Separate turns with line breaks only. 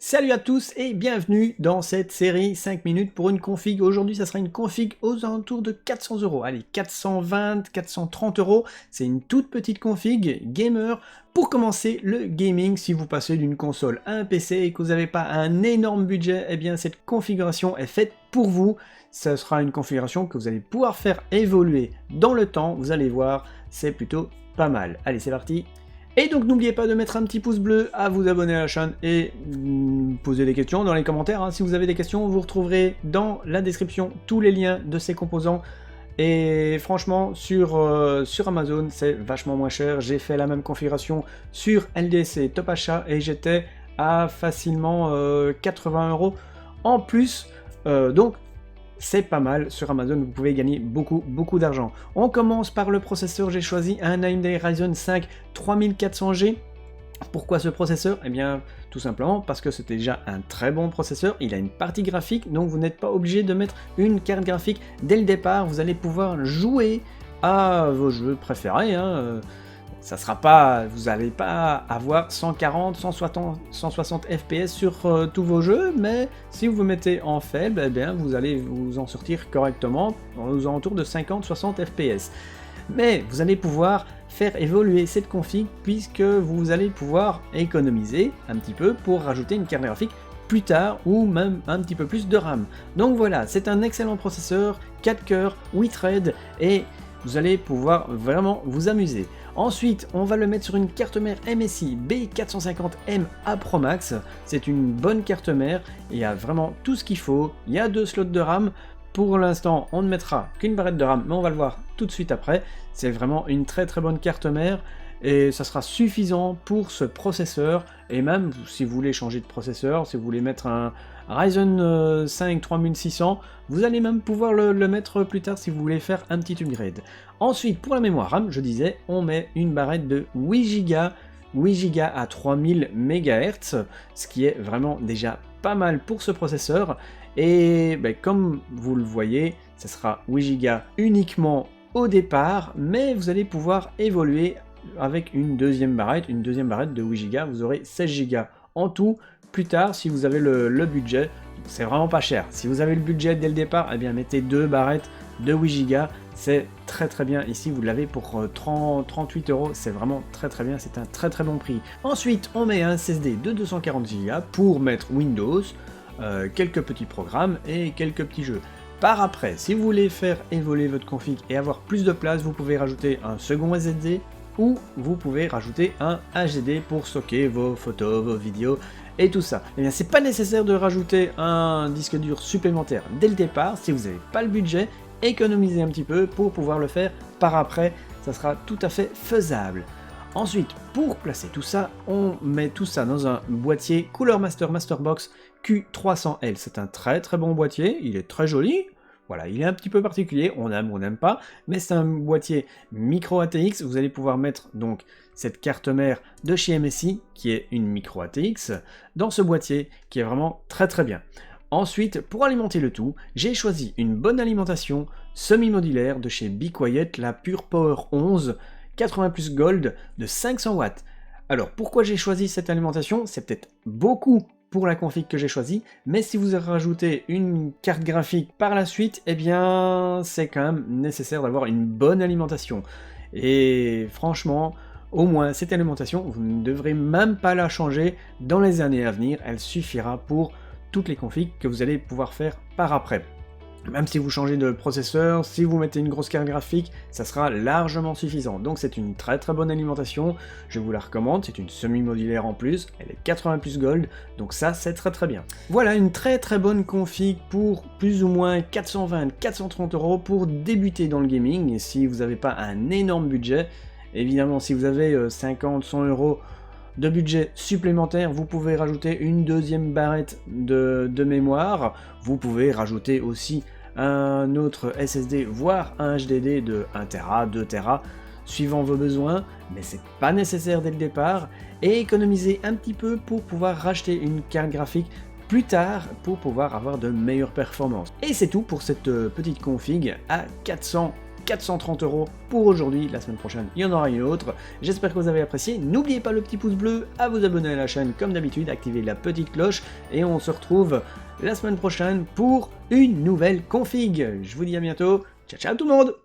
Salut à tous et bienvenue dans cette série 5 minutes pour une config. Aujourd'hui, ça sera une config aux alentours de 400 €. Allez, 420, 430 €. C'est une toute petite config gamer pour commencer le gaming. Si vous passez d'une console à un PC et que vous n'avez pas un énorme budget, eh bien cette configuration est faite pour vous. Ce sera une configuration que vous allez pouvoir faire évoluer dans le temps. Vous allez voir, c'est plutôt pas mal. Allez, c'est parti. Et donc n'oubliez pas de mettre un petit pouce bleu, à vous abonner à la chaîne et poser des questions dans les commentaires. Si vous avez des questions, vous retrouverez dans la description tous les liens de ces composants. Et franchement, sur Amazon, c'est vachement moins cher. J'ai fait la même configuration sur LDC Top Achat et j'étais à facilement 80 € en plus. Donc c'est pas mal, sur Amazon vous pouvez gagner beaucoup d'argent. On commence par le processeur, j'ai choisi un AMD Ryzen 5 3400G. Pourquoi ce processeur? Eh bien tout simplement parce que c'était déjà un très bon processeur, il a une partie graphique, donc vous n'êtes pas obligé de mettre une carte graphique dès le départ, vous allez pouvoir jouer à vos jeux préférés. Ça sera pas, vous n'allez pas avoir 140, 160 FPS sur tous vos jeux, mais si vous vous mettez en faible, eh bien vous allez vous en sortir correctement aux alentours de 50-60 FPS. Mais vous allez pouvoir faire évoluer cette config puisque vous allez pouvoir économiser un petit peu pour rajouter une carte graphique plus tard ou même un petit peu plus de RAM. Donc voilà, c'est un excellent processeur, 4 cœurs, 8 threads et vous allez pouvoir vraiment vous amuser. Ensuite, on va le mettre sur une carte mère MSI B450M A Pro Max. C'est une bonne carte mère, il y a vraiment tout ce qu'il faut. Il y a 2 slots de RAM. Pour l'instant, on ne mettra qu'une barrette de RAM, mais on va le voir tout de suite après. C'est vraiment une très bonne carte mère et ça sera suffisant pour ce processeur. Et même si vous voulez changer de processeur, si vous voulez mettre un Ryzen 5 3600, vous allez même pouvoir le mettre plus tard si vous voulez faire un petit upgrade. Ensuite, pour la mémoire RAM, je disais, on met une barrette de 8 Go à 3000 MHz, ce qui est vraiment déjà pas mal pour ce processeur. Et comme vous le voyez, ce sera 8 Go uniquement au départ, mais vous allez pouvoir évoluer avec une deuxième barrette de 8 Go, vous aurez 16 Go en tout. Plus tard, si vous avez le budget, c'est vraiment pas cher. Si vous avez le budget dès le départ, eh bien mettez 2 barrettes de 8 Go, c'est très bien. Ici, vous l'avez pour 38 €, c'est vraiment très bien, c'est un très bon prix. Ensuite, on met un SSD de 240 Go pour mettre Windows, quelques petits programmes et quelques petits jeux. Par après, si vous voulez faire évoluer votre config et avoir plus de place, vous pouvez rajouter un second SSD ou vous pouvez rajouter un HDD pour stocker vos photos, vos vidéos et tout ça. Eh bien, c'est pas nécessaire de rajouter un disque dur supplémentaire dès le départ. Si vous n'avez pas le budget, économisez un petit peu pour pouvoir le faire par après. Ça sera tout à fait faisable. Ensuite, pour placer tout ça, on met tout ça dans un boîtier Cooler Master Masterbox Q300L. C'est un très bon boîtier, il est très joli. Voilà, il est un petit peu particulier, on aime ou on n'aime pas, mais c'est un boîtier micro ATX. Vous allez pouvoir mettre donc cette carte mère de chez MSI, qui est une micro ATX, dans ce boîtier, qui est vraiment très bien. Ensuite, pour alimenter le tout, j'ai choisi une bonne alimentation semi-modulaire de chez Be Quiet, la Pure Power 11, 80 plus Gold de 500 watts. Alors, pourquoi j'ai choisi cette alimentation? C'est peut-être beaucoup pour la config que j'ai choisie, mais si vous rajoutez une carte graphique par la suite, eh bien c'est quand même nécessaire d'avoir une bonne alimentation. Et franchement, au moins cette alimentation, vous ne devrez même pas la changer dans les années à venir, elle suffira pour toutes les configs que vous allez pouvoir faire par après. Même si vous changez de processeur, si vous mettez une grosse carte graphique, ça sera largement suffisant. Donc c'est une très bonne alimentation, je vous la recommande, c'est une semi-modulaire en plus, elle est 80 plus Gold, donc ça c'est très bien. Voilà une très bonne config pour plus ou moins 420-430 € pour débuter dans le gaming, et si vous n'avez pas un énorme budget, évidemment si vous avez 50-100 € de budget supplémentaire, vous pouvez rajouter une deuxième barrette de mémoire, vous pouvez rajouter aussi un autre SSD, voire un HDD de 1 Tera, 2 Tera, suivant vos besoins, mais c'est pas nécessaire dès le départ, et économiser un petit peu pour pouvoir racheter une carte graphique plus tard pour pouvoir avoir de meilleures performances. Et c'est tout pour cette petite config à 400 430 € pour aujourd'hui. La semaine prochaine, il y en aura une autre. J'espère que vous avez apprécié. N'oubliez pas le petit pouce bleu, à vous abonner à la chaîne comme d'habitude, activer la petite cloche et on se retrouve la semaine prochaine pour une nouvelle config. Je vous dis à bientôt. Ciao ciao tout le monde!